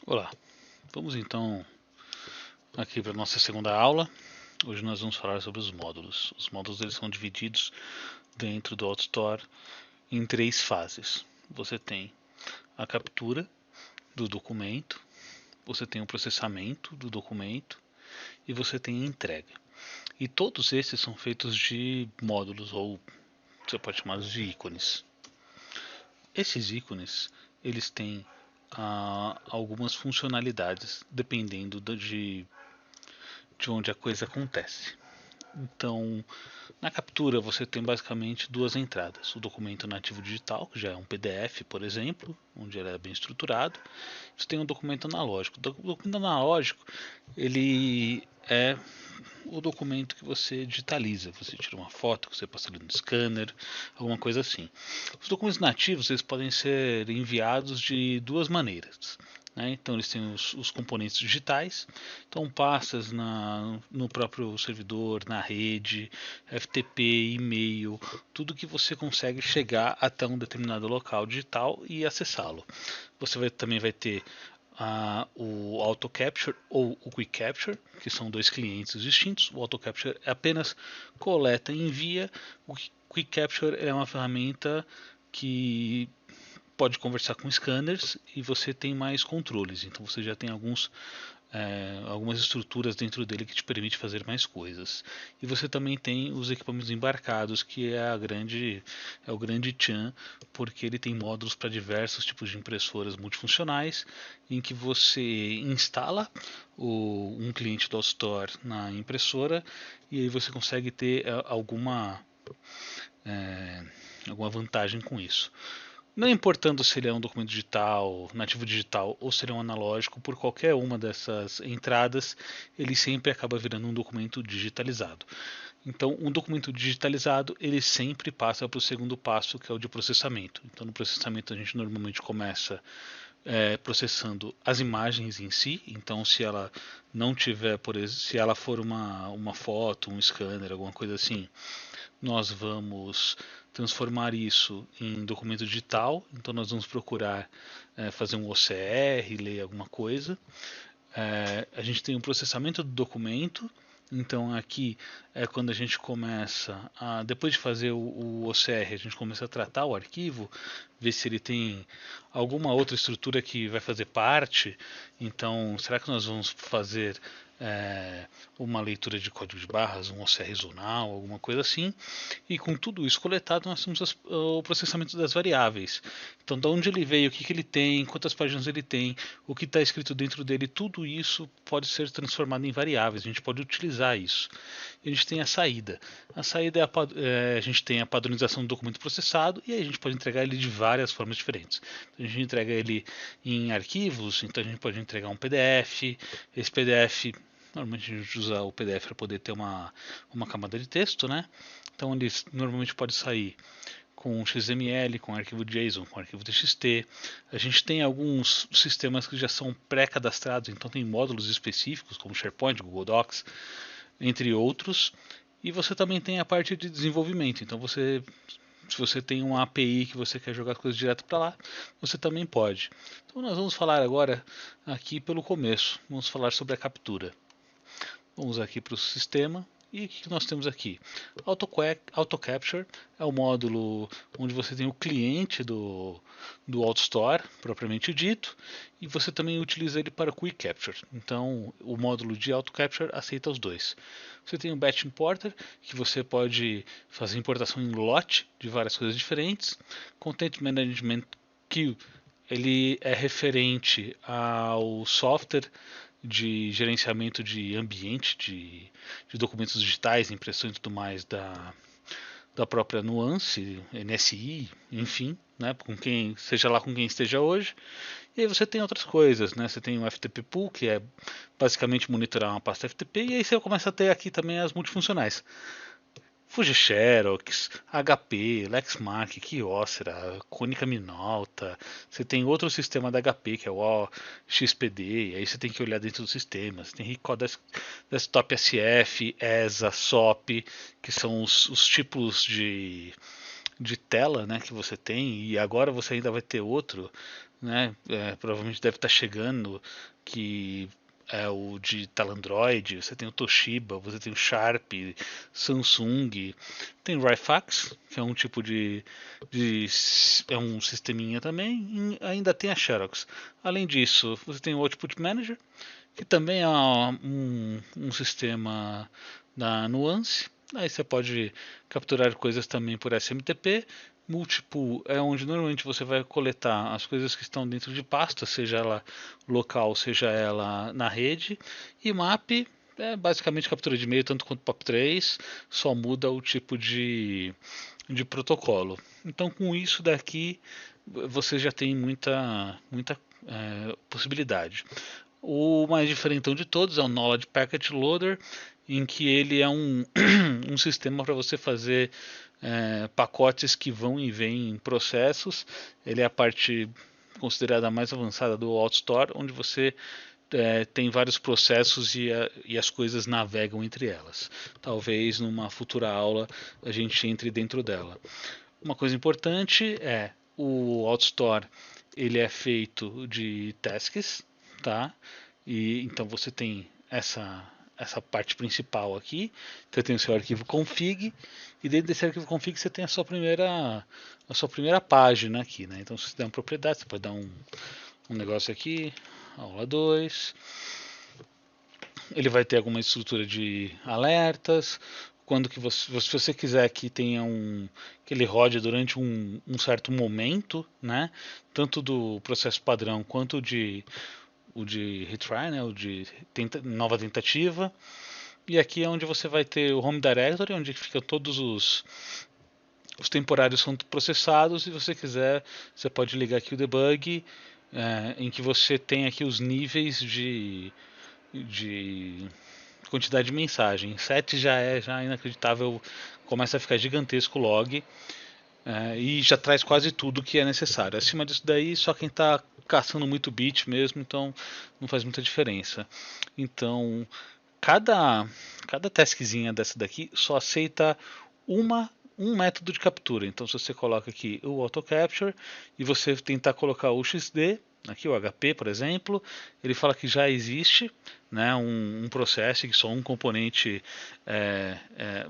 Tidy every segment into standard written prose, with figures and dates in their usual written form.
Olá, vamos então aqui para a nossa segunda aula. Hoje nós vamos falar sobre os módulos. Os módulos eles são divididos dentro do AutoStore em três fases. Você tem a captura do documento, você tem o processamento do documento e você tem a entrega. E todos esses são feitos de módulos, ou você pode chamá-los de ícones. Esses ícones eles têm algumas funcionalidades dependendo de onde a coisa acontece. Então, na captura você tem basicamente duas entradas: o documento nativo digital, que já é um PDF, por exemplo, onde ele é bem estruturado. Você tem um documento analógico. O documento analógico ele é o documento que você digitaliza, você tira uma foto, você passa ali no scanner, alguma coisa assim. Os documentos nativos eles podem ser enviados de duas maneiras. Então eles têm os componentes digitais, então pastas no próprio servidor, na rede, FTP, e-mail, tudo que você consegue chegar até um determinado local digital e acessá-lo. Você também vai ter o Auto Capture ou o Quick Capture, que são dois clientes distintos. O Auto Capture é apenas coleta e envia. O Quick Capture é uma ferramenta que pode conversar com scanners e você tem mais controles. Então você já tem algumas estruturas dentro dele que te permite fazer mais coisas. E você também tem os equipamentos embarcados, que é o grande tchan, porque ele tem módulos para diversos tipos de impressoras multifuncionais, em que você instala um cliente do Store na impressora e aí você consegue ter alguma vantagem com isso. Não importando se ele é um documento digital, nativo digital ou se ele é um analógico, por qualquer uma dessas entradas, ele sempre acaba virando um documento digitalizado. Então, um documento digitalizado, ele sempre passa para o segundo passo, que é o de processamento. Então, no processamento, a gente normalmente começa processando as imagens em si. Então, se ela não tiver, por exemplo, se ela for uma foto, um scanner, alguma coisa assim, nós vamos transformar isso em documento digital. Então nós vamos procurar fazer um OCR, ler alguma coisa. A gente tem o processamento do documento. Então aqui é quando a gente começa depois de fazer o OCR, a gente começa a tratar o arquivo, ver se ele tem alguma outra estrutura que vai fazer parte. Então, será que nós vamos fazer uma leitura de código de barras, um OCR zonal, alguma coisa assim? E com tudo isso coletado, nós temos o processamento das variáveis. Então, de onde ele veio, o que ele tem, quantas páginas ele tem, o que está escrito dentro dele, tudo isso pode ser transformado em variáveis. A gente pode utilizar isso. E a gente tem a saída. A saída a gente tem a padronização do documento processado e aí a gente pode entregar ele de várias formas diferentes. Então, a gente entrega ele em arquivos, então a gente pode entregar um PDF. Esse PDF, normalmente a gente usa o PDF para poder ter uma camada de texto, né? Então ele normalmente pode sair com XML, com arquivo JSON, com arquivo TXT. A gente tem alguns sistemas que já são pré-cadastrados, então tem módulos específicos, como SharePoint, Google Docs, entre outros. E você também tem a parte de desenvolvimento. Então se você tem uma API que você quer jogar as coisas direto para lá, você também pode. Então nós vamos falar agora aqui pelo começo. Vamos falar sobre a captura. Vamos aqui para o sistema. E o que nós temos aqui? Auto Capture é o módulo onde você tem o cliente do AutoStore, propriamente dito, e você também utiliza ele para Quick Capture. Então, o módulo de Auto Capture aceita os dois. Você tem o Batch Importer, que você pode fazer importação em lote de várias coisas diferentes. Content Management Queue, ele é referente ao software de gerenciamento de ambiente de documentos digitais, impressão e tudo mais da própria Nuance, NSI, enfim, né, seja lá com quem esteja hoje. E aí você tem outras coisas, né? Você tem o FTP Pool, que é basicamente monitorar uma pasta FTP, e aí você começa a ter aqui também as multifuncionais. Fuji Xerox, HP, Lexmark, Kyocera, Konica Minolta. Você tem outro sistema da HP, que é o XPD, e aí você tem que olhar dentro do sistema. Você tem Ricoh Desktop SF, ESA, SOP, que são os tipos de tela, né, que você tem, e agora você ainda vai ter outro. né? Provavelmente deve estar chegando, que é o de Talandroid, você tem o Toshiba, você tem o Sharp, Samsung, tem o Rifax, que é um tipo é um sisteminha também, e ainda tem a Xerox. Além disso, você tem o Output Manager, que também é um sistema da Nuance. Aí você pode capturar coisas também por SMTP. Multipool é onde normalmente você vai coletar as coisas que estão dentro de pasta, seja ela local, seja ela na rede. E map é basicamente captura de e-mail, tanto quanto POP3, só muda o tipo de protocolo. Então, com isso daqui, você já tem muita possibilidade. O mais diferentão de todos é o Knowledge Packet Loader, em que ele é um sistema para você fazer pacotes que vão e vêm em processos. Ele é a parte considerada mais avançada do AutoStore, onde você tem vários processos e as coisas navegam entre elas. Talvez numa futura aula a gente entre dentro dela. Uma coisa importante é o AutoStore, ele é feito de tasks, tá? E então você tem essa parte principal aqui, você tem o seu arquivo config, e dentro desse arquivo config você tem a sua primeira página aqui, né? Então se você der uma propriedade, você pode dar um negócio aqui, aula 2. Ele vai ter alguma estrutura de alertas. Quando que se você quiser que tenha que ele rode durante um certo momento, né? Tanto do processo padrão quanto o de retry, né? O de nova tentativa. E aqui é onde você vai ter o home directory, onde fica todos os temporários são processados. E se você quiser, você pode ligar aqui o debug, em que você tem aqui os níveis de quantidade de mensagem. 7 já é inacreditável, começa a ficar gigantesco o log, e já traz quase tudo que é necessário. Acima disso daí, só quem está caçando muito bit mesmo, então não faz muita diferença. Então, cada taskzinha dessa daqui só aceita um método de captura. Então, se você coloca aqui o auto capture e você tentar colocar o XD, aqui o HP, por exemplo, ele fala que já existe, né, um processo que só um componente é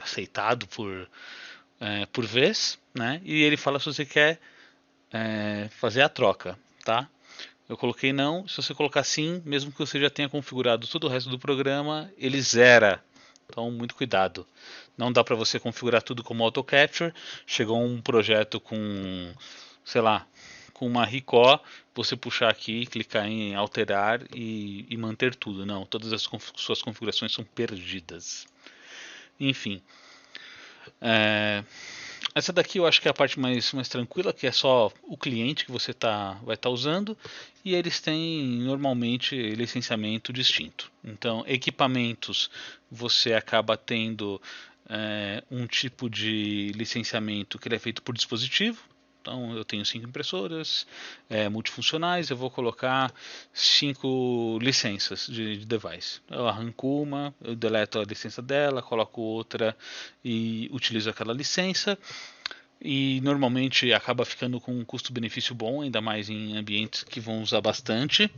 aceitado por vez, né, e ele fala se você quer fazer a troca, tá? Eu coloquei não. Se você colocar sim, mesmo que você já tenha configurado todo o resto do programa, ele zera. Então, muito cuidado. Não dá para você configurar tudo como auto capture. Chegou um projeto com, sei lá, com uma RICO, você puxar aqui, clicar em alterar e manter tudo. Não, todas as suas configurações são perdidas. Enfim, é, essa daqui eu acho que é a parte mais tranquila, que é só o cliente que você vai estar usando, e eles têm normalmente licenciamento distinto. Então, equipamentos você acaba tendo um tipo de licenciamento que ele é feito por dispositivo. Então, eu tenho 5 impressoras multifuncionais, eu vou colocar 5 licenças de device. Eu arranco uma, eu deleto a licença dela, coloco outra e utilizo aquela licença. E normalmente acaba ficando com um custo-benefício bom, ainda mais em ambientes que vão usar bastante.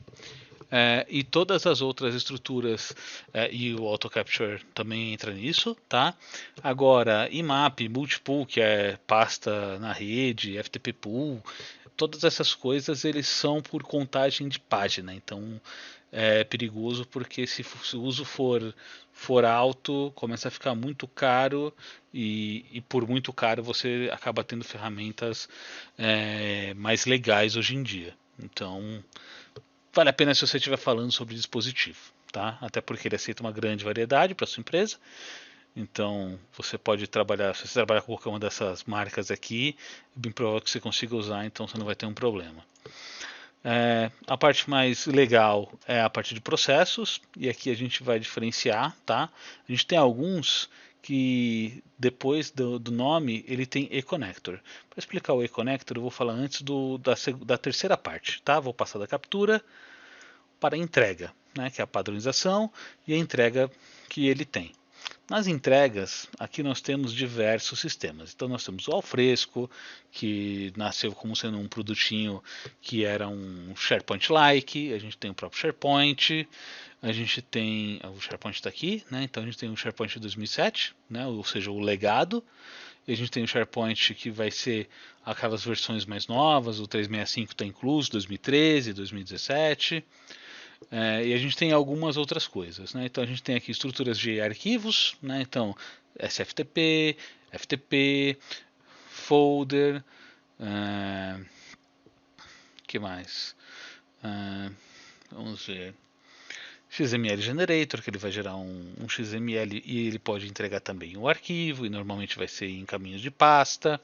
E todas as outras estruturas, e o Auto Capture também entra nisso, tá? Agora, IMAP, Multipool, que é pasta na rede, FTP Pool, todas essas coisas eles são por contagem de página, então é perigoso porque se o uso for alto, começa a ficar muito caro e por muito caro você acaba tendo ferramentas mais legais hoje em dia. Então, vale a pena se você estiver falando sobre dispositivo, tá? Até porque ele aceita uma grande variedade para sua empresa. Então, você pode trabalhar, se você trabalhar com qualquer uma dessas marcas aqui, é bem provável que você consiga usar, então você não vai ter um problema. A parte mais legal é a parte de processos, e aqui a gente vai diferenciar, tá? A gente tem alguns que depois do nome ele tem e-connector. Para explicar o e-connector, eu vou falar antes da terceira parte, tá? Vou passar da captura para a entrega, né? Que é a padronização e a entrega que ele tem. Nas entregas, aqui nós temos diversos sistemas. Então nós temos o Alfresco, que nasceu como sendo um produtinho que era um SharePoint-like, a gente tem o próprio SharePoint, a gente tem o SharePoint está aqui, né? Então a gente tem o SharePoint 2007, né? Ou seja, o legado. E a gente tem o SharePoint que vai ser aquelas versões mais novas, o 365 está incluso, 2013, 2017. E a gente tem algumas outras coisas, né? Então a gente tem aqui estruturas de arquivos, né? Então SFTP, FTP, folder, que mais? Vamos ver. XML Generator, que ele vai gerar um XML e ele pode entregar também o arquivo, e normalmente vai ser em caminhos de pasta.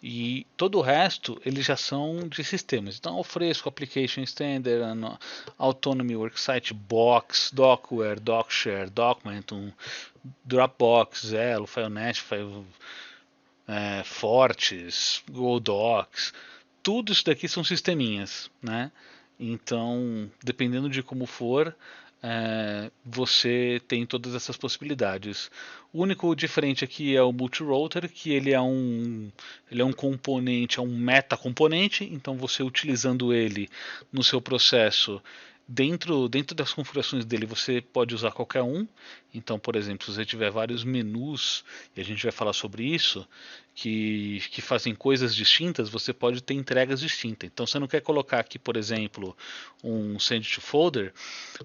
E todo o resto, eles já são de sistemas. Então, Alfresco, Application Standard, Autonomy Worksite, Box, Dockware, Docshare, Documentum, Dropbox, Zello, FileNet, Fortes, Google Docs, tudo isso daqui são sisteminhas, né? Então, dependendo de como for, você tem todas essas possibilidades. O único diferente aqui é o multi-router, que ele é um componente, é um meta-componente, então você utilizando ele no seu processo, dentro das configurações dele, você pode usar qualquer um. Então, por exemplo, se você tiver vários menus, e a gente vai falar sobre isso, que fazem coisas distintas, você pode ter entregas distintas. Então, você não quer colocar aqui, por exemplo, um send to folder,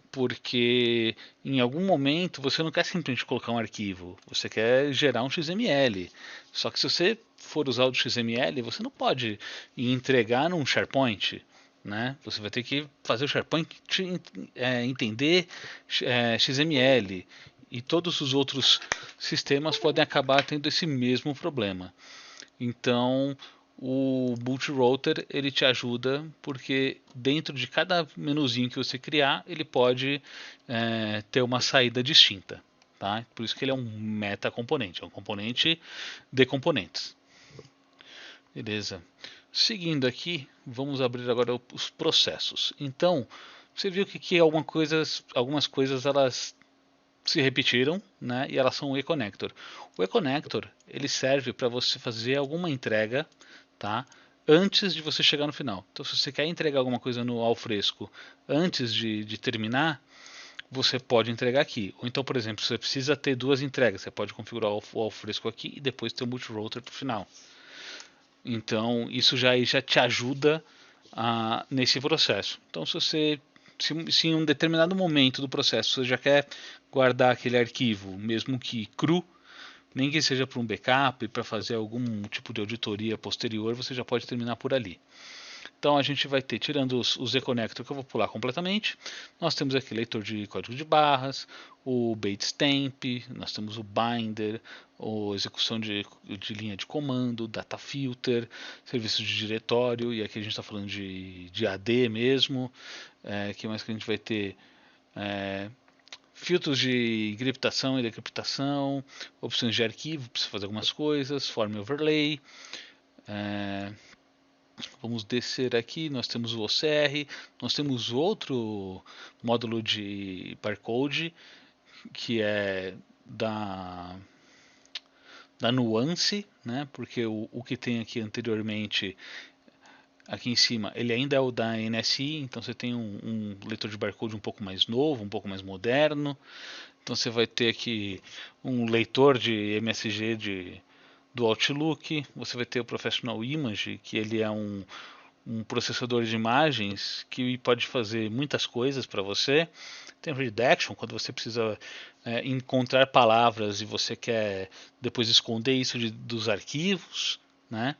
porque em algum momento você não quer simplesmente colocar um arquivo, você quer gerar um XML. Só que se você for usar o XML, você não pode entregar num SharePoint. Né? Você vai ter que fazer o SharePoint entender XML, e todos os outros sistemas podem acabar tendo esse mesmo problema. Então, o multi-router ele te ajuda porque dentro de cada menuzinho que você criar, ele pode ter uma saída distinta. Tá? Por isso que ele é um meta-componente, é um componente de componentes. Beleza. Seguindo aqui, vamos abrir agora os processos. Então, você viu que aqui algumas coisas elas se repetiram, né? E elas são o e-connector. O e-connector ele serve para você fazer alguma entrega, tá? Antes de você chegar no final. Então, se você quer entregar alguma coisa no Alfresco antes de terminar, você pode entregar aqui. Ou então, por exemplo, você precisa ter duas entregas, você pode configurar o Alfresco aqui e depois ter o multi-router no final. Então, isso já te ajuda nesse processo. Então, se em um determinado momento do processo você já quer guardar aquele arquivo, mesmo que cru, nem que seja para um backup, para fazer algum tipo de auditoria posterior, você já pode terminar por ali. Então a gente vai ter, tirando os e-connector que eu vou pular completamente, nós temos aqui leitor de código de barras, o Batestamp, nós temos o binder, a execução de linha de comando, data filter, serviço de diretório, e aqui a gente está falando de AD mesmo. Que mais que a gente vai ter? Filtros de encriptação e decriptação, opções de arquivo, precisa fazer algumas coisas, form overlay. Vamos descer aqui, nós temos o OCR, nós temos outro módulo de barcode, que é da Nuance, né? Porque o que tem aqui anteriormente, aqui em cima, ele ainda é o da NSI, então você tem um leitor de barcode um pouco mais novo, um pouco mais moderno. Então você vai ter aqui um leitor de MSG do Outlook, você vai ter o Professional Image, que ele é um processador de imagens que pode fazer muitas coisas para você. Tem Redaction, quando você precisa encontrar palavras e você quer depois esconder isso dos arquivos, né?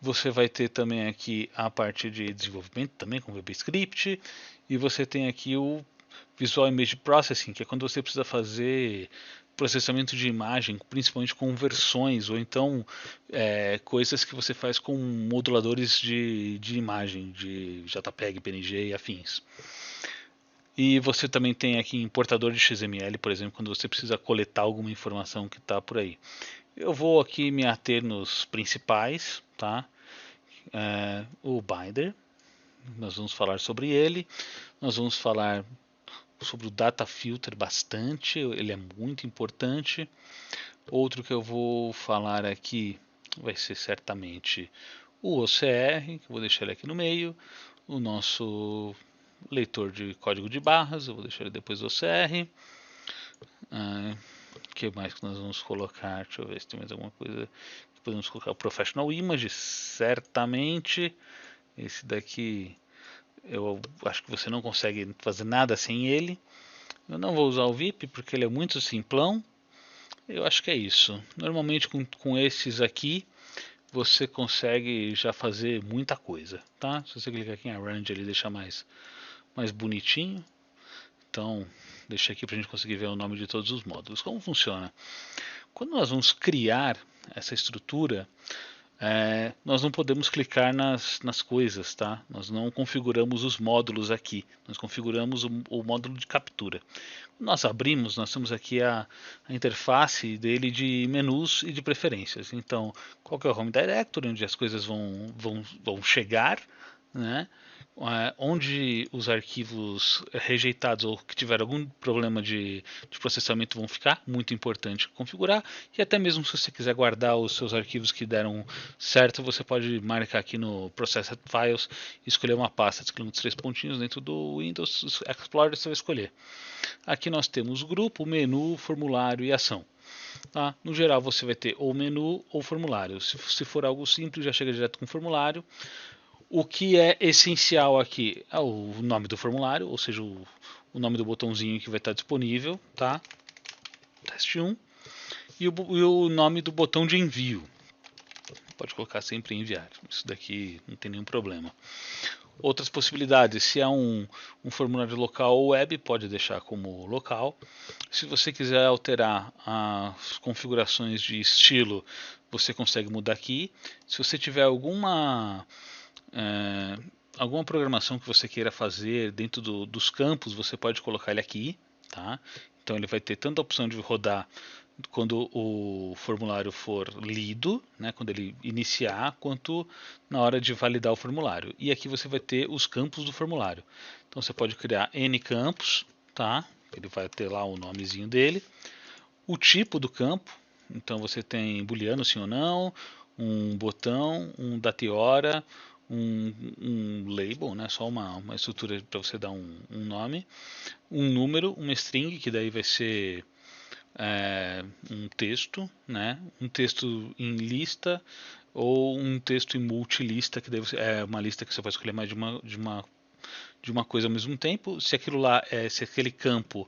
Você vai ter também aqui a parte de desenvolvimento também com VBScript, e você tem aqui o Visual Image Processing, que é quando você precisa fazer processamento de imagem, principalmente conversões, ou então coisas que você faz com moduladores de imagem, de JPEG, PNG e afins. E você também tem aqui importador de XML, por exemplo, quando você precisa coletar alguma informação que está por aí. Eu vou aqui me ater nos principais, tá? O binder, nós vamos falar sobre ele, nós vamos falar sobre o data filter bastante, ele é muito importante. Outro que eu vou falar aqui vai ser certamente o OCR, que eu vou deixar ele aqui no meio, o nosso leitor de código de barras, eu vou deixar ele depois do OCR. O que mais que nós vamos colocar? Deixa eu ver se tem mais alguma coisa. Podemos colocar o Professional Image, certamente. Esse daqui eu acho que você não consegue fazer nada sem ele. Eu não vou usar o VIP porque ele é muito simplão. Eu acho que é isso. Normalmente com esses aqui você consegue já fazer muita coisa, tá? Se você clicar aqui em Arrange ele deixa mais bonitinho. Então deixa aqui para a gente conseguir ver o nome de todos os módulos. Como funciona? Quando nós vamos criar essa estrutura, nós não podemos clicar nas coisas, tá? Nós não configuramos os módulos aqui, nós configuramos o módulo de captura. Quando nós abrimos, nós temos aqui a interface dele de menus e de preferências. Então, qual que é o Home Directory, onde as coisas vão chegar, né? Onde os arquivos rejeitados ou que tiver algum problema de processamento vão ficar, muito importante configurar, e até mesmo se você quiser guardar os seus arquivos que deram certo, você pode marcar aqui no Processed Files e escolher uma pasta, escolhendo os 3 pontinhos dentro do Windows Explorer, você vai escolher. Aqui nós temos grupo, menu, formulário e ação. Tá? No geral você vai ter ou menu ou formulário. Se for algo simples, já chega direto com formulário. O que é essencial aqui é o nome do formulário, ou seja, o nome do botãozinho que vai estar disponível, tá? Teste 1. E o nome do botão de envio. Pode colocar sempre enviar. Isso daqui não tem nenhum problema. Outras possibilidades, se é um formulário local ou web, pode deixar como local. Se você quiser alterar as configurações de estilo, você consegue mudar aqui. Se você tiver alguma programação que você queira fazer dentro dos campos, você pode colocar ele aqui, tá? Então ele vai ter tanto a opção de rodar quando o formulário for lido, né, quando ele iniciar, quanto na hora de validar o formulário. E aqui você vai ter os campos do formulário. Então você pode criar N campos, tá? Ele vai ter lá o nomezinho dele. O tipo do campo, então você tem booleano sim ou não, um botão, um data e hora, um label, né, só uma estrutura para você dar um nome, um número, uma string, que daí vai ser um texto, né, um texto em lista ou um texto em multilista, que daí é uma lista que você pode escolher mais de uma coisa ao mesmo tempo. Se aquilo lá se aquele campo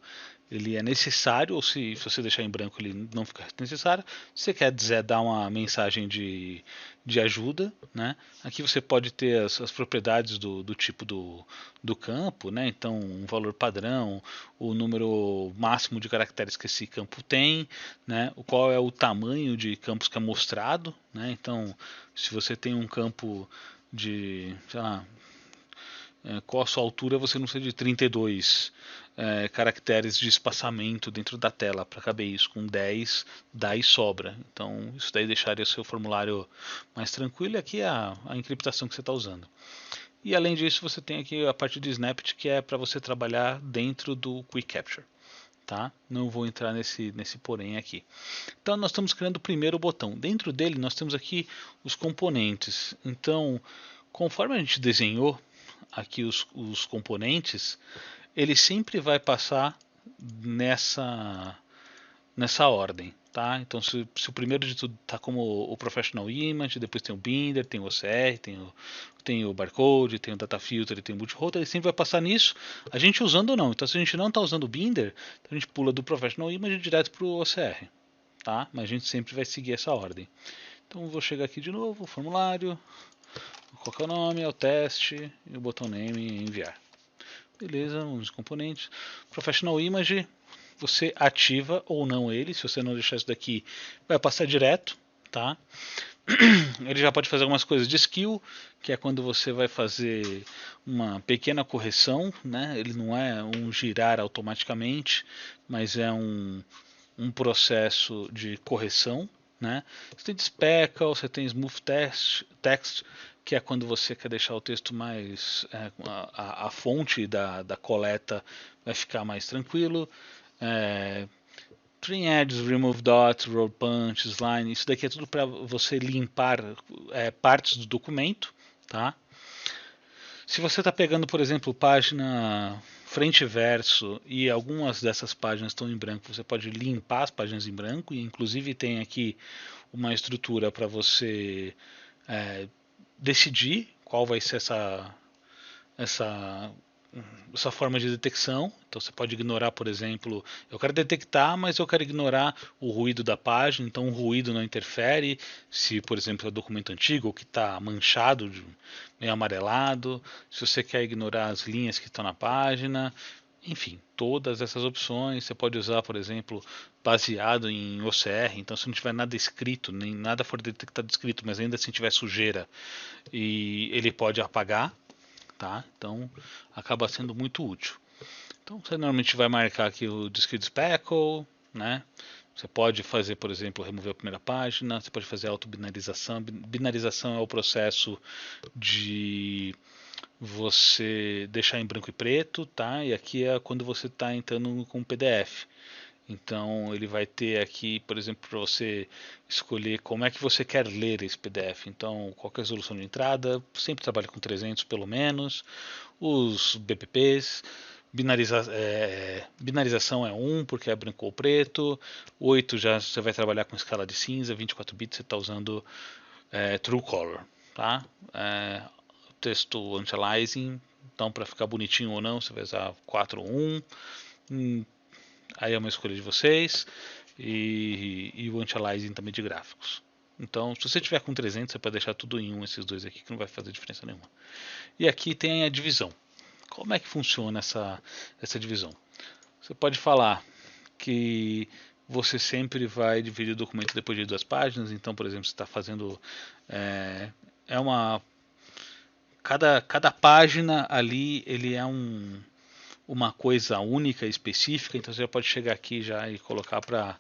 ele é necessário, ou se você deixar em branco ele não fica necessário. Se você quiser dar uma mensagem de ajuda, né? Aqui você pode ter as propriedades do tipo do campo, né? Então um valor padrão, o número máximo de caracteres que esse campo tem, né? Qual é o tamanho de campos que é mostrado, né? Então se você tem um campo de, sei lá, qual a sua altura, você não precisa de 32 caracteres de espaçamento dentro da tela. Para caber isso com 10, dá e sobra. Então isso daí deixaria o seu formulário mais tranquilo, e aqui é a encriptação que você está usando. E além disso você tem aqui a parte de Snapit, que é para você trabalhar dentro do Quick Capture. Tá? Não vou entrar nesse porém aqui. Então nós estamos criando o primeiro botão. Dentro dele nós temos aqui os componentes. Então conforme a gente desenhou aqui os componentes, ele sempre vai passar nessa ordem, tá? Então se o primeiro de tudo está como o Professional Image, depois tem o Binder, tem o OCR, tem o Barcode, tem o Data Filter, tem o Multi-Router, ele sempre vai passar nisso, a gente usando ou não. Então se a gente não está usando o Binder, então a gente pula do Professional Image direto para o OCR, tá? Mas a gente sempre vai seguir essa ordem. Então vou chegar aqui de novo, formulário, vou colocar o nome, é o teste, e o botão name e enviar. Beleza, uns componentes. Professional Image, você ativa ou não ele. Se você não deixar isso daqui, vai passar direto, tá? Ele já pode fazer algumas coisas de skill, que é quando você vai fazer uma pequena correção, né? Ele não é um girar automaticamente, mas é um processo de correção, né? Você tem speckle, você tem smooth text, que é quando você quer deixar o texto mais... a fonte da coleta vai ficar mais tranquilo. Trim edges, remove dots, roll punches, line, isso daqui é tudo para você limpar partes do documento, tá? Se você está pegando, por exemplo, página frente e verso e algumas dessas páginas estão em branco, você pode limpar as páginas em branco e inclusive tem aqui uma estrutura para você decidir qual vai ser essa essa forma de detecção. Então você pode ignorar, por exemplo, eu quero detectar, mas eu quero ignorar o ruído da página, então o ruído não interfere. Se, por exemplo, é um documento antigo que está manchado, meio amarelado, se você quer ignorar as linhas que estão na página, enfim, todas essas opções. Você pode usar, por exemplo, baseado em OCR, então se não tiver nada escrito, nem nada for detectado escrito, mas ainda assim tiver sujeira, e ele pode apagar. Tá? Então acaba sendo muito útil. Então você normalmente vai marcar aqui o Discrete Speckle, né? Você pode fazer, por exemplo, remover a primeira página, você pode fazer autobinarização. Binarização é o processo de você deixar em branco e preto, tá? E aqui é quando você está entrando com PDF. Então ele vai ter aqui, por exemplo, para você escolher como é que você quer ler esse PDF. Então, qual é a resolução de entrada? Sempre trabalha com 300 pelo menos. Os BPPs, binarização é 1 porque é branco ou preto. 8 já você vai trabalhar com escala de cinza. 24 bits você está usando True Color, tá? Texto anti-aliasing, então para ficar bonitinho ou não, você vai usar 4 ou 1. Aí é uma escolha de vocês. E o anti-aliasing também de gráficos. Então, se você tiver com 300, você pode deixar tudo em um, esses dois aqui, que não vai fazer diferença nenhuma. E aqui tem a divisão. Como é que funciona essa divisão? Você pode falar que você sempre vai dividir o documento depois de 2 páginas. Então, por exemplo, você está fazendo... Cada página ali, ele é uma coisa única, específica. Então, você já pode chegar aqui já e colocar para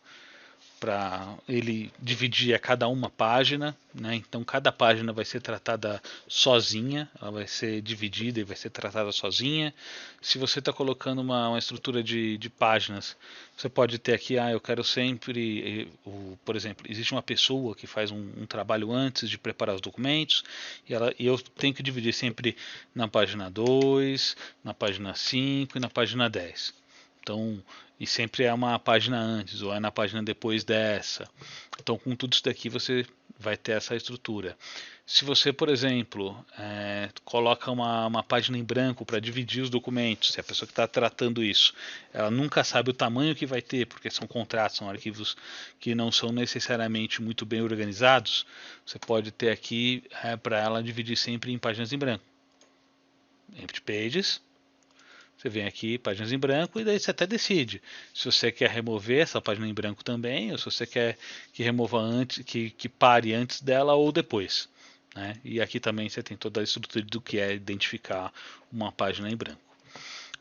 ele dividir a cada uma página, né? Então cada página vai ser tratada sozinha, ela vai ser dividida e vai ser tratada sozinha. Se você está colocando uma estrutura de páginas, você pode ter aqui, eu quero sempre, por exemplo, existe uma pessoa que faz um trabalho antes de preparar os documentos e eu tenho que dividir sempre na página 2, na página 5 e na página 10. Então, e sempre é uma página antes ou é na página depois dessa. Então, com tudo isso daqui você vai ter essa estrutura. Se você, por exemplo, coloca uma página em branco para dividir os documentos, se a pessoa que está tratando isso, ela nunca sabe o tamanho que vai ter, porque são contratos, são arquivos que não são necessariamente muito bem organizados, você pode ter aqui para ela dividir sempre em páginas em branco. Empty pages. Você vem aqui, páginas em branco, e daí você até decide se você quer remover essa página em branco também, ou se você quer que remova antes, que pare antes dela ou depois. Né? E aqui também você tem toda a estrutura do que é identificar uma página em branco.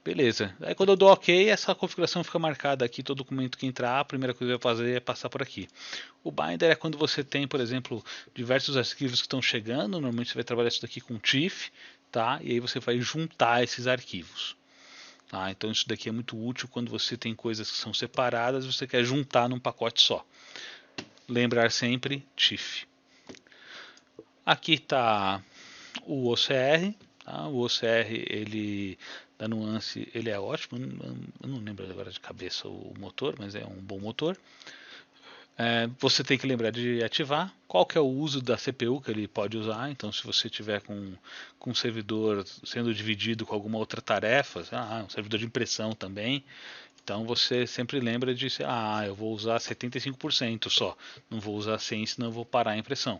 Beleza. Aí quando eu dou OK, essa configuração fica marcada aqui, todo documento que entrar, a primeira coisa que eu vou fazer é passar por aqui. O binder é quando você tem, por exemplo, diversos arquivos que estão chegando, normalmente você vai trabalhar isso daqui com TIFF, tá? E aí você vai juntar esses arquivos. Tá? Então isso daqui é muito útil quando você tem coisas que são separadas e você quer juntar num pacote só. Lembrar sempre TIFF. Aqui está o OCR. Tá? O OCR, ele da Nuance, ele é ótimo. Eu não lembro agora de cabeça o motor, mas é um bom motor. Você tem que lembrar de ativar. Qual que é o uso da CPU que ele pode usar? Então, se você tiver com um servidor sendo dividido com alguma outra tarefa, um servidor de impressão também, então você sempre lembra de eu vou usar 75% só, não vou usar 100%, senão eu vou parar a impressão.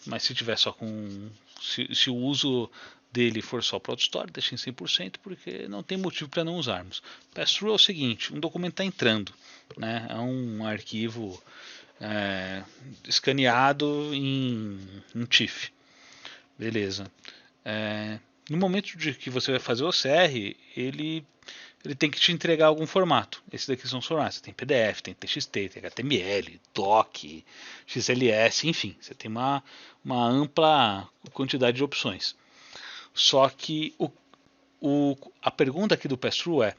Mas se tiver só com... Se o uso dele for só para AutoStore, deixa em 100%, porque não tem motivo para não usarmos. Pass-through é o seguinte, um documento está entrando, né? É um arquivo escaneado em TIFF. Beleza. No momento de que você vai fazer o OCR, ele ele tem que te entregar algum formato. Esses daqui são os formatos. Você tem PDF, tem TXT, tem HTML, DOC, XLS, enfim. Você tem uma ampla quantidade de opções. Só que a pergunta aqui do pass-through é: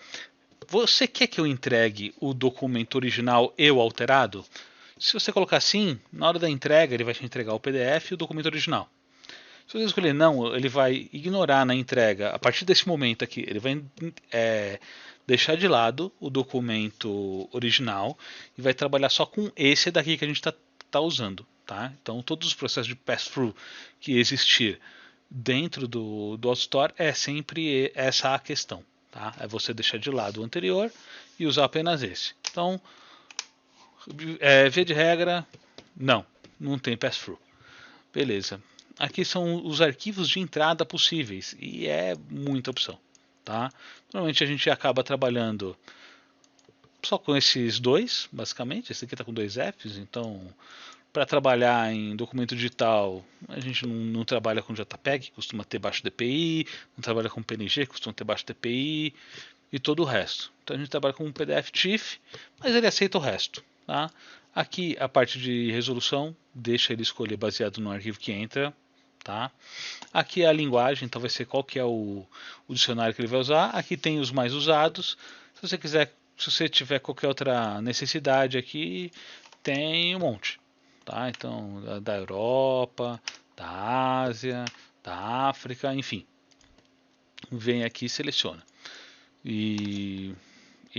você quer que eu entregue o documento original e o alterado? Se você colocar sim, na hora da entrega ele vai te entregar o PDF e o documento original. Se você escolher não, ele vai ignorar na entrega. A partir desse momento aqui, ele vai deixar de lado o documento original e vai trabalhar só com esse daqui que a gente está usando. Tá? Então, todos os processos de pass-through que existir dentro do AutoStore é sempre essa a questão. Tá? É você deixar de lado o anterior e usar apenas esse. Então, via de regra, não tem pass-through. Beleza. Aqui são os arquivos de entrada possíveis e é muita opção. Tá? Normalmente a gente acaba trabalhando só com esses dois, basicamente. Esse aqui está com 2 Fs, então para trabalhar em documento digital a gente não trabalha com JPEG, costuma ter baixo DPI, não trabalha com PNG, costuma ter baixo DPI e todo o resto. Então a gente trabalha com um PDF TIFF, mas ele aceita o resto. Tá? Aqui a parte de resolução deixa ele escolher baseado no arquivo que entra. Tá? Aqui é a linguagem, então vai ser qual que é o dicionário que ele vai usar. Aqui tem os mais usados. Se você quiser, se você tiver qualquer outra necessidade aqui, tem um monte. Tá? Então, da Europa, da Ásia, da África, enfim. Vem aqui e seleciona. E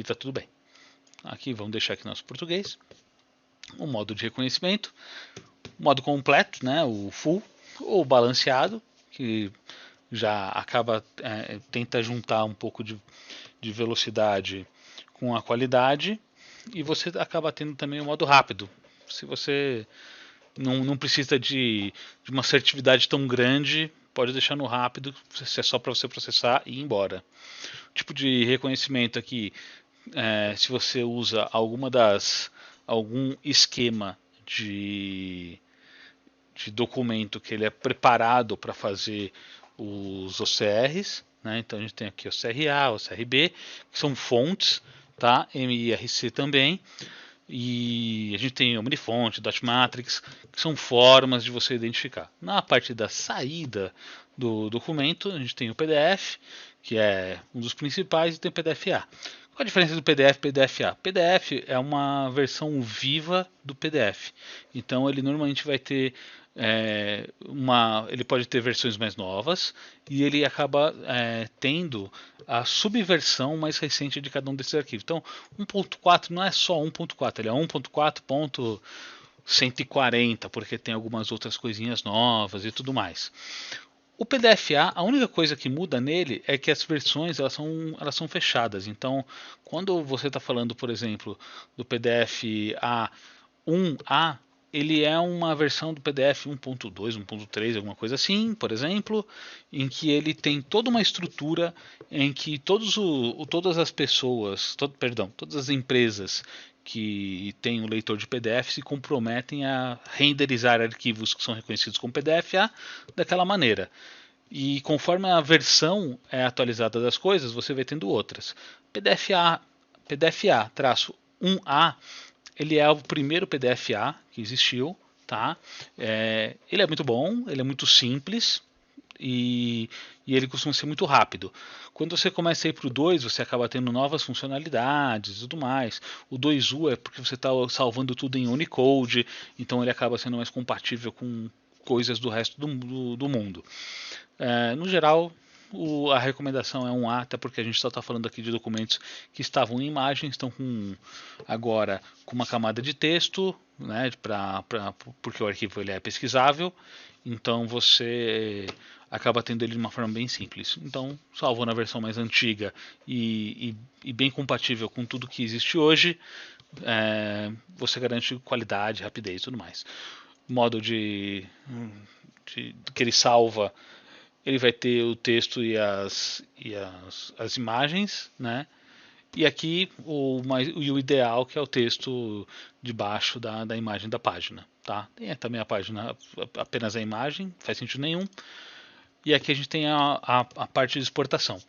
tá tudo bem. Aqui vamos deixar aqui nosso português. O modo de reconhecimento. O modo completo, né? O full ou balanceado, que já acaba tenta juntar um pouco de velocidade com a qualidade, e você acaba tendo também o modo rápido. Se você não precisa de uma assertividade tão grande, pode deixar no rápido, se é só para você processar e ir embora. O tipo de reconhecimento aqui, se você usa algum esquema de documento que ele é preparado para fazer os OCRs, né? Então a gente tem aqui o CRA, o CRB, que são fontes, tá? MIRC também, e a gente tem Omnifonte, Dotmatrix, que são formas de você identificar. Na parte da saída do documento, a gente tem o PDF, que é um dos principais, e tem o PDF-A. Qual a diferença do PDF e PDF-A? PDF é uma versão viva do PDF. Então ele normalmente vai ter ele pode ter versões mais novas e ele acaba tendo a subversão mais recente de cada um desses arquivos. Então 1.4 não é só 1.4, ele é 1.4.140, porque tem algumas outras coisinhas novas e tudo mais. O PDF-A, a única coisa que muda nele é que as versões elas são fechadas. Então, quando você está falando, por exemplo, do PDF-A 1A, ele é uma versão do PDF 1.2, 1.3, alguma coisa assim, por exemplo, em que ele tem toda uma estrutura em que todas as pessoas, todas as empresas que têm um leitor de PDF se comprometem a renderizar arquivos que são reconhecidos como PDF-A daquela maneira. E conforme a versão é atualizada das coisas, você vai tendo outras. PDF-A-1A, ele é o primeiro PDF-A que existiu, tá? Ele é muito bom, ele é muito simples e ele costuma ser muito rápido. Quando você começa a ir para o 2, você acaba tendo novas funcionalidades e tudo mais. O 2U é porque você está salvando tudo em Unicode, então ele acaba sendo mais compatível com coisas do resto do mundo. No geral, a recomendação é 1A, até porque a gente só está falando aqui de documentos que estavam em imagem, estão agora com uma camada de texto, né, porque o arquivo ele é pesquisável, então você acaba tendo ele de uma forma bem simples. Então, salvo na versão mais antiga e bem compatível com tudo que existe hoje, você garante qualidade, rapidez e tudo mais. Modo que ele salva, ele vai ter o texto e as imagens, né? E aqui o ideal, que é o texto debaixo da imagem da página, tá? Tem também a página, apenas a imagem, não faz sentido nenhum. E aqui a gente tem a parte de exportação.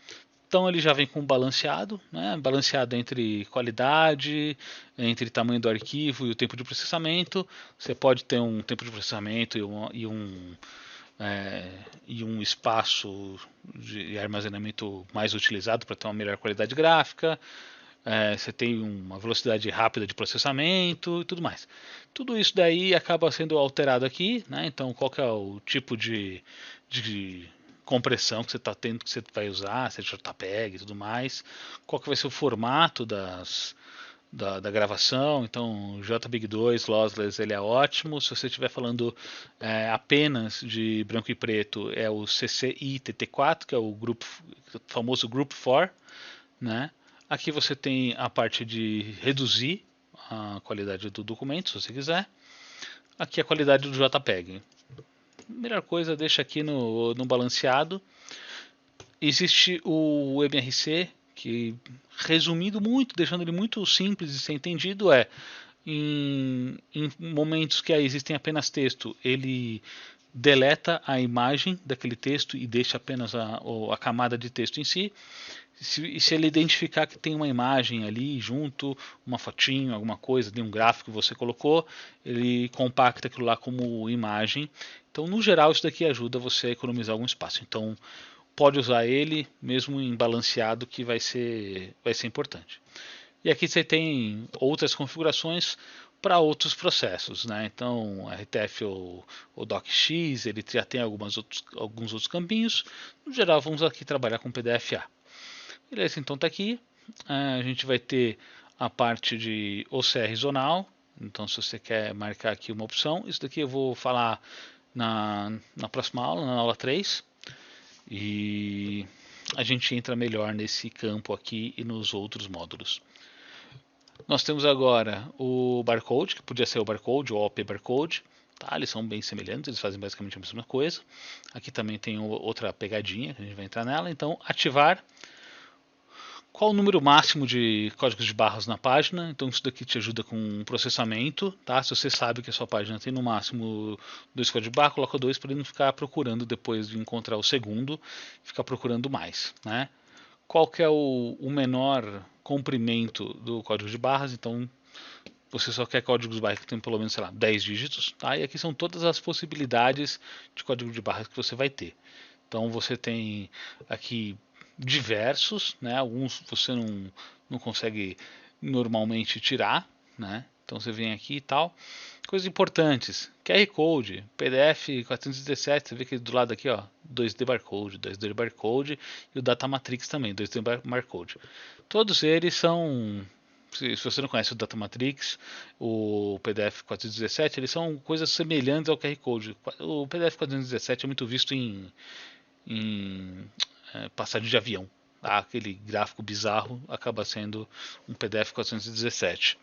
Então ele já vem com balanceado, né? Balanceado entre qualidade, entre tamanho do arquivo e o tempo de processamento. Você pode ter um tempo de processamento e um espaço de armazenamento mais utilizado para ter uma melhor qualidade gráfica. Você tem uma velocidade rápida de processamento e tudo mais. Tudo isso daí acaba sendo alterado aqui, né? Então qual que é o tipo de compressão que você está tendo, que você vai usar, se é JPEG e tudo mais, qual que vai ser o formato da gravação. Então o JPEG 2 Lossless ele é ótimo. Se você estiver falando apenas de branco e preto, é o CCI-TT4, que é o famoso Group 4, né? Aqui você tem a parte de reduzir a qualidade do documento, se você quiser. Aqui a qualidade do JPEG. Melhor coisa, deixa aqui no balanceado. Existe o MRC, que resumindo muito, deixando ele muito simples de ser entendido, em momentos que existem apenas texto, ele deleta a imagem daquele texto e deixa apenas a camada de texto em si. Se ele identificar que tem uma imagem ali junto, uma fotinho, alguma coisa, de um gráfico que você colocou, ele compacta aquilo lá como imagem. Então, no geral, isso daqui ajuda você a economizar algum espaço. Então, pode usar ele mesmo em balanceado, que vai ser importante. E aqui você tem outras configurações para outros processos, né? Então, RTF ou DocX, ele já tem alguns outros campinhos. No geral, vamos aqui trabalhar com PDFA. Beleza, então tá aqui. A gente vai ter a parte de OCR zonal. Então, se você quer marcar aqui uma opção, isso daqui eu vou falar na próxima aula, na aula 3. E a gente entra melhor nesse campo aqui e nos outros módulos. Nós temos agora o barcode, que podia ser o barcode ou o OP barcode. Tá? Eles são bem semelhantes, eles fazem basicamente a mesma coisa. Aqui também tem outra pegadinha, que a gente vai entrar nela. Então, ativar. Qual o número máximo de códigos de barras na página? Então isso daqui te ajuda com processamento, tá? Se você sabe que a sua página tem no máximo 2 códigos de barra, coloca 2 para ele não ficar procurando depois de encontrar o segundo, ficar procurando mais, né? Qual que é o menor comprimento do código de barras? Então você só quer códigos de barras que tem pelo menos, sei lá, 10 dígitos, tá? E aqui são todas as possibilidades de código de barras que você vai ter. Então você tem aqui diversos, né? Alguns você não consegue normalmente tirar, né? Então você vem aqui e tal. Coisas importantes: QR Code, PDF 417, você vê que do lado aqui, ó, 2D Barcode, 2D Barcode e o Data Matrix também, 2D Barcode. Todos eles são, se você não conhece o Data Matrix, o PDF 417, eles são coisas semelhantes ao QR Code. O PDF 417 é muito visto em passagem de avião. Tá? Aquele gráfico bizarro acaba sendo um PDF 417.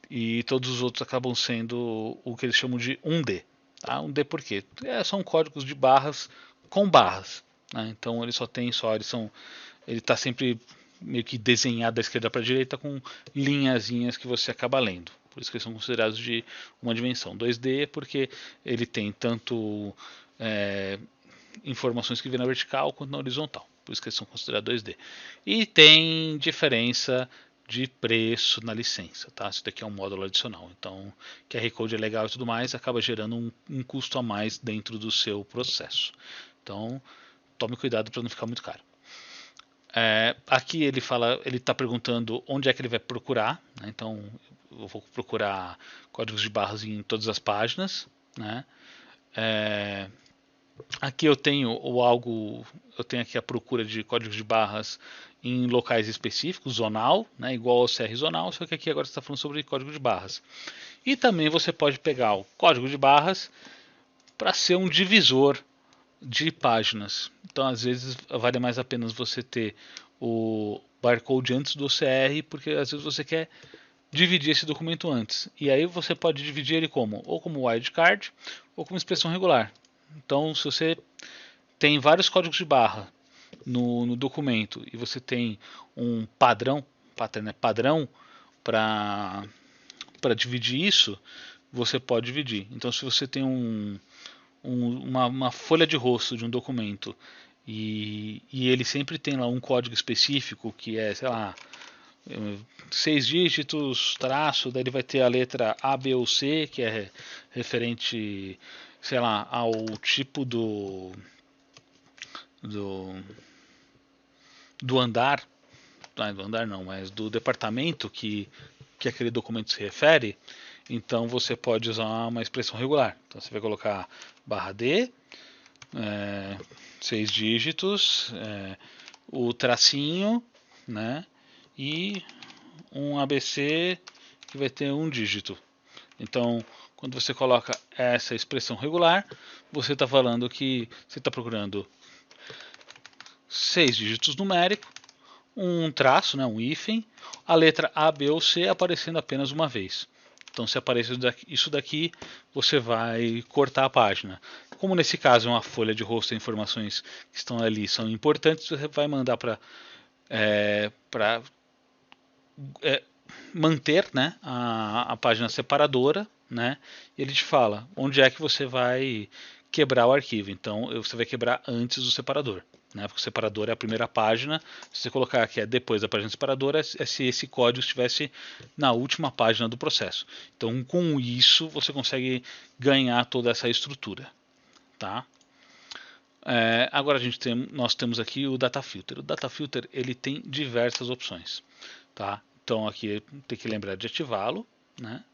E todos os outros acabam sendo o que eles chamam de 1D. Tá? 1D por quê? São códigos de barras com barras. Né? Então ele só tem ele está sempre meio que desenhado da esquerda para a direita com linhazinhas que você acaba lendo. Por isso que eles são considerados de uma dimensão. 2D é porque ele tem tanto informações que vêm na vertical quanto na horizontal. Por isso que eles são considerados 2D. E tem diferença de preço na licença, tá? Isso daqui é um módulo adicional. Então, QR Code é legal e tudo mais, acaba gerando um custo a mais dentro do seu processo. Então, tome cuidado para não ficar muito caro. Aqui ele está perguntando onde é que ele vai procurar, né? Então eu vou procurar códigos de barras em todas as páginas, né? Aqui eu tenho eu tenho aqui a procura de códigos de barras em locais específicos, zonal, né, igual ao CR zonal, só que aqui agora você está falando sobre código de barras. E também você pode pegar o código de barras para ser um divisor de páginas. Então, às vezes, vale mais a pena você ter o barcode antes do OCR, porque às vezes você quer dividir esse documento antes. E aí você pode dividir ele ou como wildcard ou como expressão regular. Então, se você tem vários códigos de barra no documento e você tem um padrão para dividir isso, você pode dividir. Então, se você tem uma folha de rosto de um documento e ele sempre tem lá um código específico que é, sei lá, 6 dígitos, traço, daí ele vai ter a letra A, B ou C, que é referente, sei lá, ao tipo do, do andar, do andar não, mas do departamento que aquele documento se refere. Então você pode usar uma expressão regular. Então você vai colocar barra D, 6 dígitos, o tracinho, né? E um ABC que vai ter um dígito. Então, quando você coloca essa expressão regular, você está falando que você está procurando 6 dígitos numéricos, um traço, né, um hífen, a letra A, B ou C aparecendo apenas uma vez. Então, se aparecer isso daqui, você vai cortar a página. Como nesse caso é uma folha de rosto, as informações que estão ali são importantes, você vai mandar para manter, né, a página separadora, né, e ele te fala onde é que você vai quebrar o arquivo. Então você vai quebrar antes do separador, né, porque o separador é a primeira página. Se você colocar que é depois da página separadora, é se esse código estivesse na última página do processo. Então com isso você consegue ganhar toda essa estrutura, tá? Agora nós temos aqui o data filter. O data filter ele tem diversas opções, tá? Então aqui tem que lembrar de ativá-lo, né?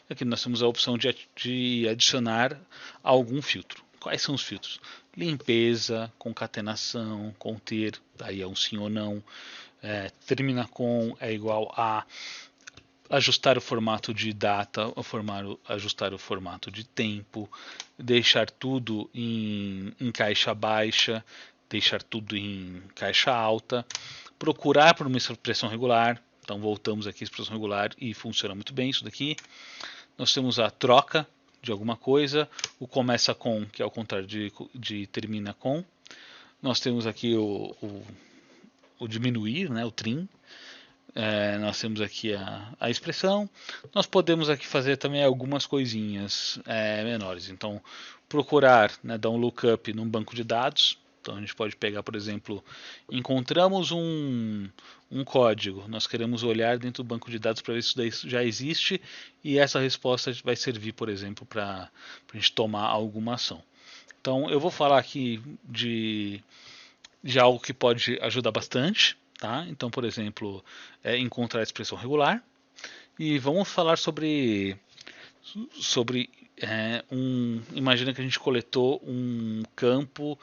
Aqui nós temos a opção de adicionar algum filtro. Quais são os filtros? Limpeza, concatenação, conter, aí é um sim ou não. Termina com é igual a ajustar o formato de data, ajustar o formato de tempo, deixar tudo em caixa baixa, deixar tudo em caixa alta, procurar por uma expressão regular. Então voltamos aqui à expressão regular e funciona muito bem isso daqui. Nós temos a troca de alguma coisa, o começa com, que é o contrário de termina com. Nós temos aqui o diminuir, né, o trim. Nós temos aqui a expressão. Nós podemos aqui fazer também algumas coisinhas menores. Então, procurar, né, dar um lookup num banco de dados. Então, a gente pode pegar, por exemplo, encontramos um código. Nós queremos olhar dentro do banco de dados para ver se isso daí já existe. E essa resposta vai servir, por exemplo, para a gente tomar alguma ação. Então, eu vou falar aqui de algo que pode ajudar bastante. Tá? Então, por exemplo, encontrar a expressão regular. E vamos falar sobre imagina que a gente coletou um campo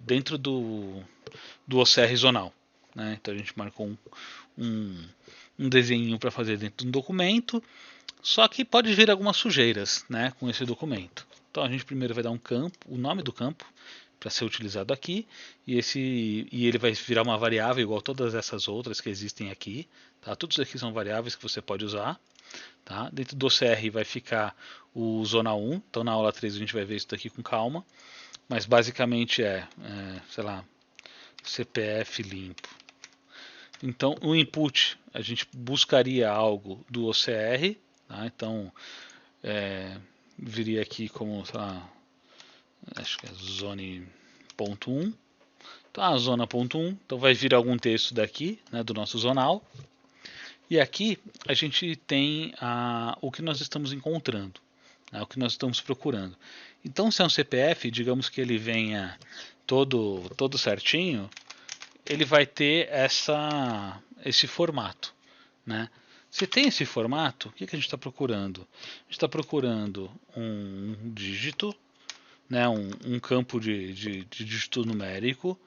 dentro do OCR zonal. Né? Então a gente marcou um desenho para fazer dentro de um documento, só que pode vir algumas sujeiras, né, com esse documento. Então a gente primeiro vai dar um campo, o nome do campo, para ser utilizado aqui, e ele vai virar uma variável igual todas essas outras que existem aqui. Tá? Todos aqui são variáveis que você pode usar. Tá? Dentro do OCR vai ficar o zona 1, então na aula 3 a gente vai ver isso daqui com calma, mas basicamente sei lá, CPF limpo. Então o input a gente buscaria algo do OCR, tá? Então viria aqui como, sei lá, acho que é zone.1. Então a zona.1, então vai vir algum texto daqui, né, do nosso zonal. E aqui a gente tem o que nós estamos encontrando, né, o que nós estamos procurando. Então, se é um CPF, digamos que ele venha todo certinho, ele vai ter esse formato. Né? Se tem esse formato, o que a gente está procurando? A gente está procurando um dígito, né, um campo de dígito numérico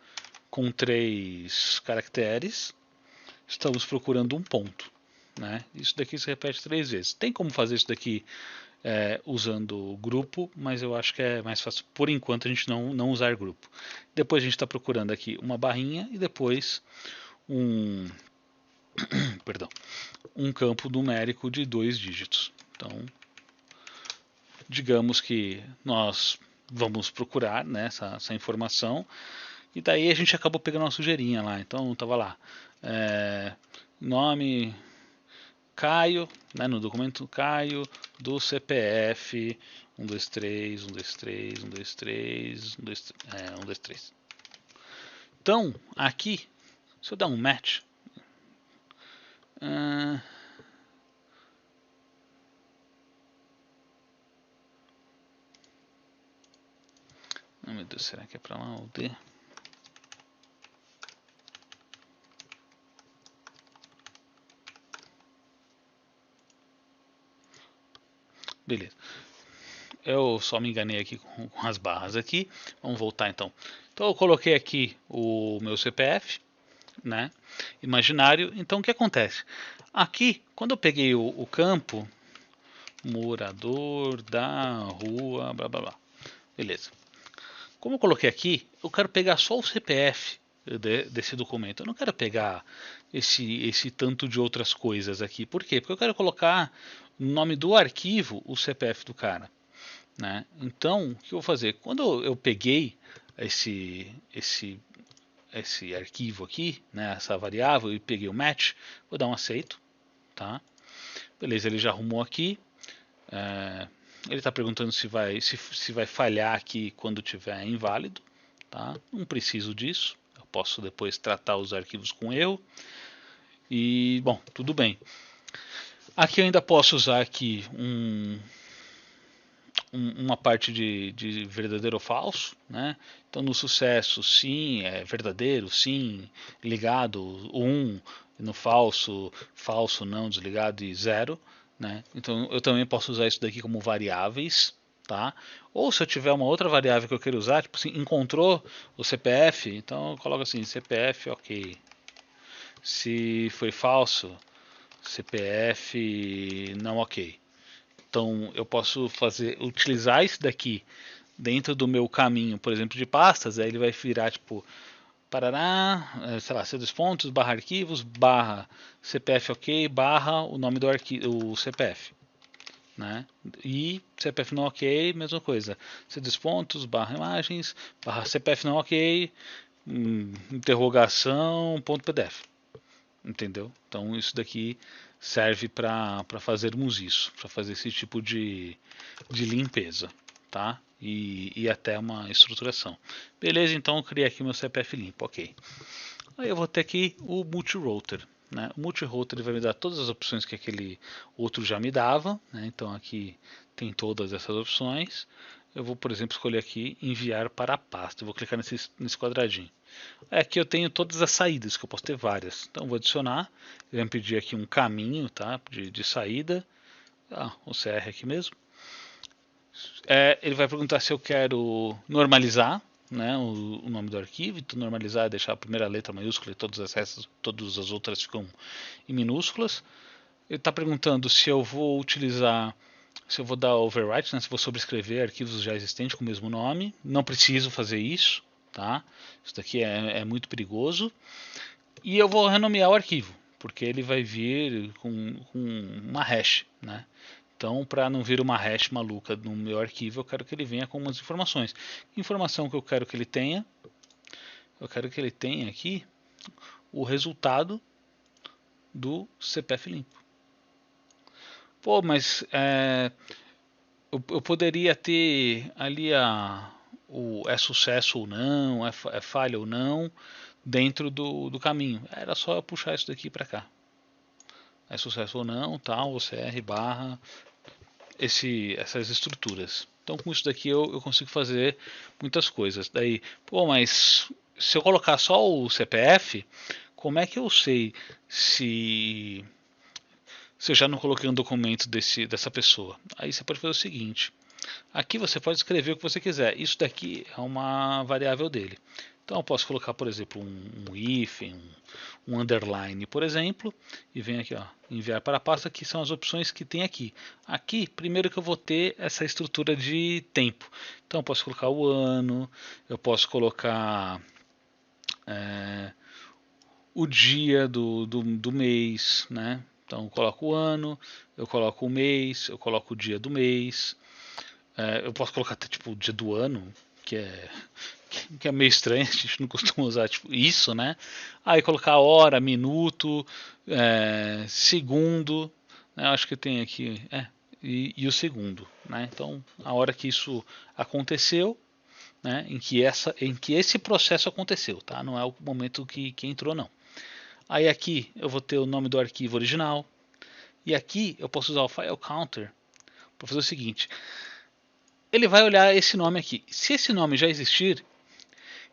com 3 caracteres. Estamos procurando um ponto. Né? Isso daqui se repete 3 vezes. Tem como fazer isso daqui usando o grupo, mas eu acho que é mais fácil por enquanto a gente não usar grupo. Depois a gente está procurando aqui uma barrinha e depois perdão, um campo numérico de 2 dígitos. Então, digamos que nós vamos procurar, né, essa informação, e daí a gente acabou pegando uma sujeirinha lá. Então, estava lá, nome Caio, né, no documento Caio, do CPF 123 123 123 123. Então, aqui, se eu der um match, oh meu Deus, será que é para lá o D? Beleza. Eu só me enganei aqui com as barras aqui. Vamos voltar então. Então eu coloquei aqui o meu CPF, né? Imaginário. Então o que acontece? Aqui, quando eu peguei o campo, morador da rua, blá blá blá. Beleza. Como eu coloquei aqui, eu quero pegar só o CPF desse documento. Eu não quero pegar esse tanto de outras coisas aqui. Por quê? Porque eu quero colocar no nome do arquivo o CPF do cara. Né? Então, o que eu vou fazer? Quando eu peguei esse arquivo aqui, né, essa variável, e peguei o match, vou dar um aceito. Tá? Beleza, ele já arrumou aqui. Ele está perguntando se vai falhar aqui quando tiver inválido. Tá? Não preciso disso. Eu posso depois tratar os arquivos com erro. E, bom, tudo bem. Aqui eu ainda posso usar aqui uma parte de verdadeiro ou falso, né? Então no sucesso sim, é verdadeiro, sim, ligado, 1, no falso, falso não, desligado e 0, né? Então eu também posso usar isso daqui como variáveis, tá? Ou se eu tiver uma outra variável que eu quero usar, tipo assim, encontrou o CPF, então eu coloco assim, CPF ok. Se foi falso, CPF não ok. Então eu posso utilizar isso daqui dentro do meu caminho, por exemplo, de pastas, aí ele vai virar tipo Paraná, sei lá, C2 pontos, barra arquivos, barra CPF ok, barra o nome do arquivo, o CPF. Né? E CPF não ok, mesma coisa. C2 pontos, barra imagens, barra CPF não ok, interrogação, ponto PDF. Entendeu? Então isso daqui serve para fazermos isso, para fazer esse tipo de limpeza, tá? E até uma estruturação. Beleza, então eu criei aqui meu CPF limpo, ok. Aí eu vou ter aqui o multi-router. Né? O multi-router vai me dar todas as opções que aquele outro já me dava. Né? Então aqui tem todas essas opções. Eu vou, por exemplo, escolher aqui enviar para a pasta. Eu vou clicar nesse quadradinho. Aqui eu tenho todas as saídas, que eu posso ter várias. Então vou adicionar. Ele vai me pedir aqui um caminho tá? de saída. O CR aqui mesmo. Ele vai perguntar se eu quero normalizar, né, o nome do arquivo. Então normalizar é deixar a primeira letra maiúscula e todas as outras ficam em minúsculas. Ele está perguntando se eu vou utilizar, se eu vou dar overwrite, né, se vou sobrescrever arquivos já existentes com o mesmo nome. Não preciso fazer isso, tá? Isso daqui é muito perigoso. E eu vou renomear o arquivo, porque ele vai vir com uma hash, né? Então, para não vir uma hash maluca no meu arquivo, eu quero que ele venha com umas informações. Que informação que eu quero que ele tenha? Eu quero que ele tenha aqui o resultado do CPF limpo. Pô, mas eu poderia ter ali é sucesso ou não, é falha ou não, dentro do caminho. Era só eu puxar isso daqui para cá. É sucesso ou não, tal, OCR barra essas estruturas. Então com isso daqui eu consigo fazer muitas coisas. Daí, pô, mas se eu colocar só o CPF, como é que eu sei se eu já não coloquei um documento dessa pessoa? Aí você pode fazer o seguinte. Aqui você pode escrever o que você quiser. Isso daqui é uma variável dele. Então eu posso colocar, por exemplo, um if, um underline, por exemplo, e vem aqui, ó, enviar para a pasta, que são as opções que tem aqui. Aqui, primeiro que eu vou ter essa estrutura de tempo. Então eu posso colocar o ano, eu posso colocar o dia do mês, né? Então eu coloco o ano, eu coloco o mês, eu coloco o dia do mês. Eu posso colocar até tipo o dia do ano, que é meio estranho, a gente não costuma usar tipo, isso, né? Aí colocar hora, minuto, segundo, né? Eu acho que tem aqui, e o segundo, né? Então a hora que isso aconteceu, né, em que esse processo aconteceu, tá? Não é o momento que entrou, não. Aí aqui eu vou ter o nome do arquivo original, e aqui eu posso usar o file counter para fazer o seguinte: ele vai olhar esse nome aqui. Se esse nome já existir,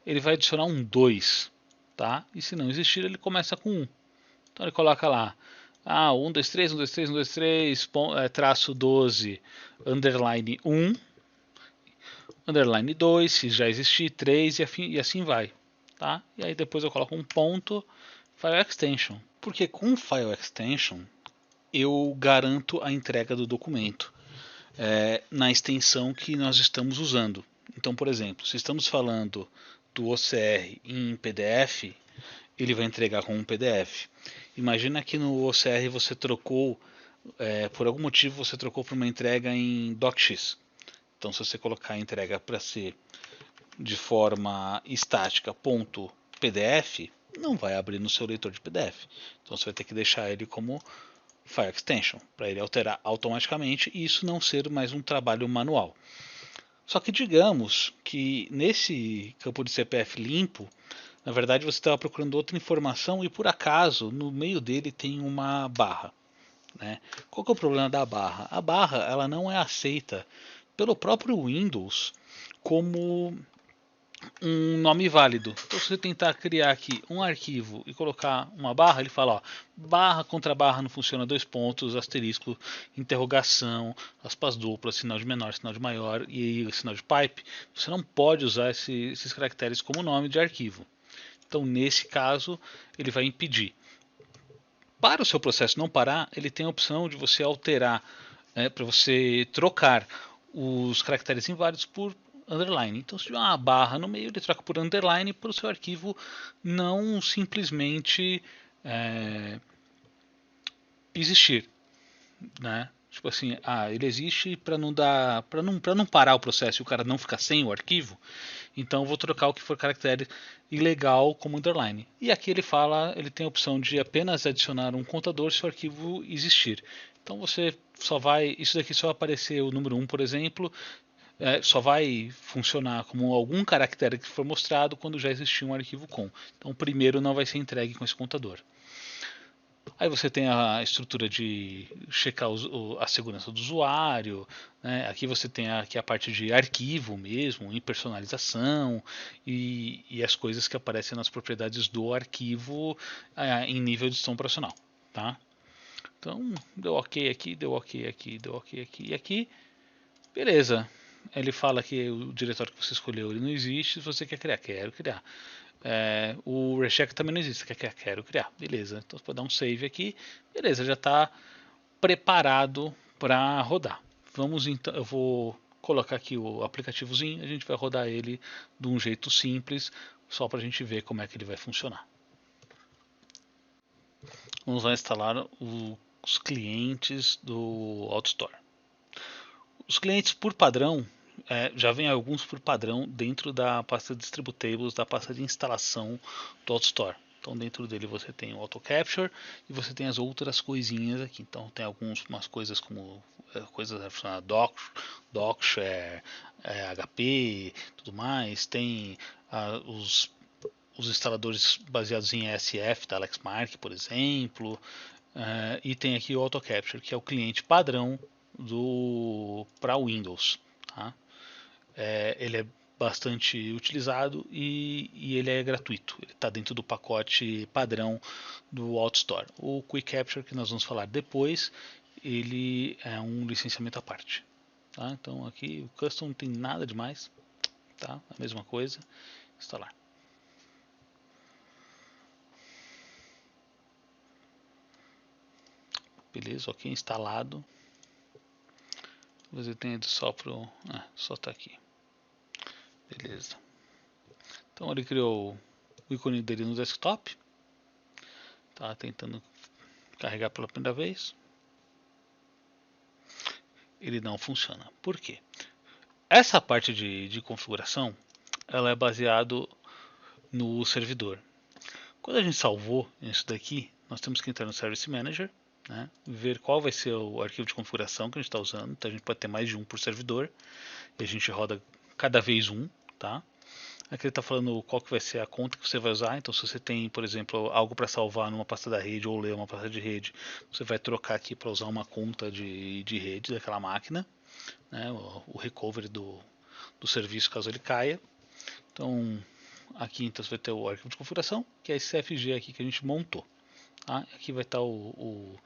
ele vai adicionar um 2, tá? E se não existir, ele começa com 1. Então ele coloca lá, 123, 123, 123, traço 12, underline 1, underline 2, se já existir, 3 e assim vai. Tá? E aí depois eu coloco um ponto, file extension. Porque com file extension eu garanto a entrega do documento na extensão que nós estamos usando. Então, por exemplo, se estamos falando do OCR em PDF, ele vai entregar com um PDF. Imagina que no OCR você trocou, por algum motivo você trocou para uma entrega em DocX. Então, se você colocar a entrega para ser de forma estática, ponto PDF, não vai abrir no seu leitor de PDF. Então, você vai ter que deixar ele como File Extension, para ele alterar automaticamente e isso não ser mais um trabalho manual. Só que digamos que nesse campo de CPF limpo, na verdade você estava procurando outra informação e por acaso no meio dele tem uma barra. Né? Qual que é o problema da barra? A barra ela não é aceita pelo próprio Windows como um nome válido. Então, se você tentar criar aqui um arquivo e colocar uma barra, ele fala, ó, barra contra barra não funciona, dois pontos, asterisco, interrogação, aspas duplas, sinal de menor, sinal de maior e sinal de pipe. Você não pode usar esses caracteres como nome de arquivo. Então, nesse caso, ele vai impedir. Para o seu processo não parar, ele tem a opção de você alterar, para você trocar os caracteres inválidos por underline. Então, se tiver uma barra no meio, ele troca por underline para o seu arquivo não simplesmente existir, né? Tipo assim, ele existe para não dar, para não parar o processo e o cara não ficar sem o arquivo. Então eu vou trocar o que for caractere ilegal como underline. E aqui ele fala, ele tem a opção de apenas adicionar um contador se o arquivo existir. Então você só vai, isso daqui só vai aparecer o número 1, por exemplo, só vai funcionar como algum caractere que for mostrado quando já existir um arquivo com. Então o primeiro não vai ser entregue com esse contador. Aí você tem a estrutura de checar a segurança do usuário, né? Aqui você tem aqui a parte de arquivo mesmo, em personalização e as coisas que aparecem nas propriedades do arquivo em nível de gestão operacional. Tá? Então, deu ok aqui, deu ok aqui, deu ok aqui e aqui. Beleza. Ele fala que o diretório que você escolheu ele não existe, se você quer criar, quero criar. O recheck também não existe, quero criar, beleza, então você pode dar um save aqui, beleza, já está preparado para rodar. Vamos então, eu vou colocar aqui o aplicativozinho, a gente vai rodar ele de um jeito simples, só para a gente ver como é que ele vai funcionar. Vamos lá instalar os clientes do AutoStore. Os clientes por padrão, já vem alguns por padrão dentro da pasta de Distributables, da pasta de instalação do AutoStore. Então dentro dele você tem o Auto Capture e você tem as outras coisinhas aqui. Então tem umas coisas como coisas relacionadas a Docshare, HP, tudo mais. Tem os instaladores baseados em ESF da Lexmark, por exemplo. E tem aqui o Auto Capture, que é o cliente padrão para Windows. Tá? Ele é bastante utilizado e ele é gratuito. Ele está dentro do pacote padrão do AutoStore. O Quick Capture, que nós vamos falar depois, ele é um licenciamento à parte. Tá? Então aqui o Custom não tem nada demais. Tá? A mesma coisa. Instalar. Beleza, ok, instalado. Você tem só pro. Só tá aqui. Beleza. Então ele criou o ícone dele no desktop. Tá tentando carregar pela primeira vez. Ele não funciona. Por quê? Essa parte de configuração ela é baseado no servidor. Quando a gente salvou isso daqui, nós temos que entrar no Service Manager, né, ver qual vai ser o arquivo de configuração que a gente está usando. Então a gente pode ter mais de um por servidor e a gente roda cada vez um. tá? Aqui ele está falando qual que vai ser a conta que você vai usar. Então, se você tem, por exemplo, algo para salvar numa pasta da rede ou ler uma pasta de rede, você vai trocar aqui para usar uma conta de rede daquela máquina, né? O recovery do serviço caso ele caia. Então, aqui então você vai ter o arquivo de configuração, que é esse CFG aqui que a gente montou. Tá? Aqui vai estar o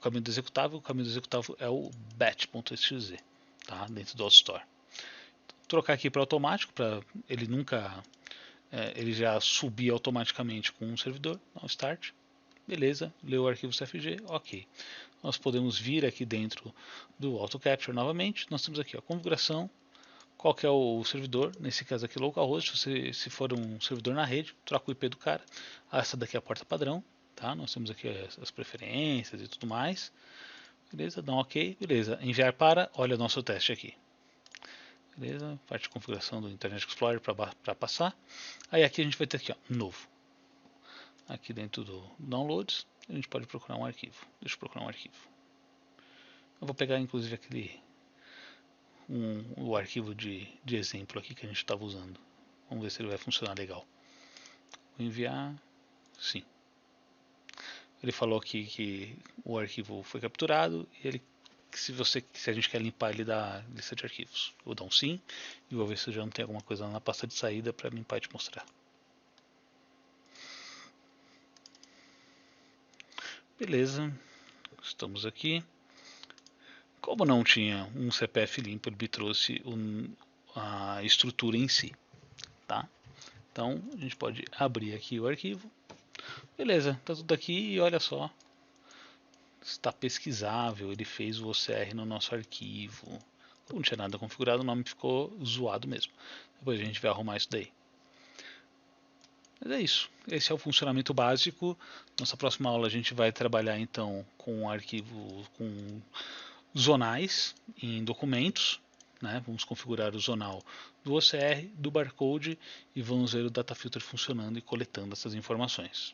caminho do executável. O caminho do executável é o batch.exe, tá? Dentro do AutoStore. Trocar aqui para automático, para ele nunca ele já subir automaticamente com um servidor. Dá um start, beleza, leu o arquivo CFG, ok. Nós podemos vir aqui dentro do AutoCapture novamente. Nós temos aqui a configuração, qual que é o servidor, nesse caso aqui localhost. Se for um servidor na rede, troca o IP do cara. Essa daqui é a porta padrão, tá? Nós temos aqui as preferências e tudo mais. Beleza, dá um ok, beleza. Enviar para, olha o nosso teste aqui. Beleza, parte de configuração do Internet Explorer para passar. Aí aqui a gente vai ter aqui, ó, novo. Aqui dentro do Downloads, a gente pode procurar um arquivo. Deixa eu procurar um arquivo. Eu vou pegar inclusive o arquivo de exemplo aqui que a gente estava usando. Vamos ver se ele vai funcionar legal. Vou enviar, sim. Ele falou aqui que o arquivo foi capturado e ele, se a gente quer limpar ele da lista de arquivos. Eu vou dar um sim e vou ver se já não tem alguma coisa na pasta de saída para limpar e te mostrar. Beleza, estamos aqui. Como não tinha um CPF limpo, ele me trouxe a estrutura em si, tá? Então a gente pode abrir aqui o arquivo. Beleza, tá tudo aqui e olha só, está pesquisável. Ele fez o OCR no nosso arquivo. Não tinha nada configurado, o nome ficou zoado mesmo. Depois a gente vai arrumar isso daí. Mas é isso. Esse é o funcionamento básico. Nossa próxima aula a gente vai trabalhar então com arquivo com zonais em documentos, né? Vamos configurar o zonal do OCR, do barcode e vamos ver o data filter funcionando e coletando essas informações.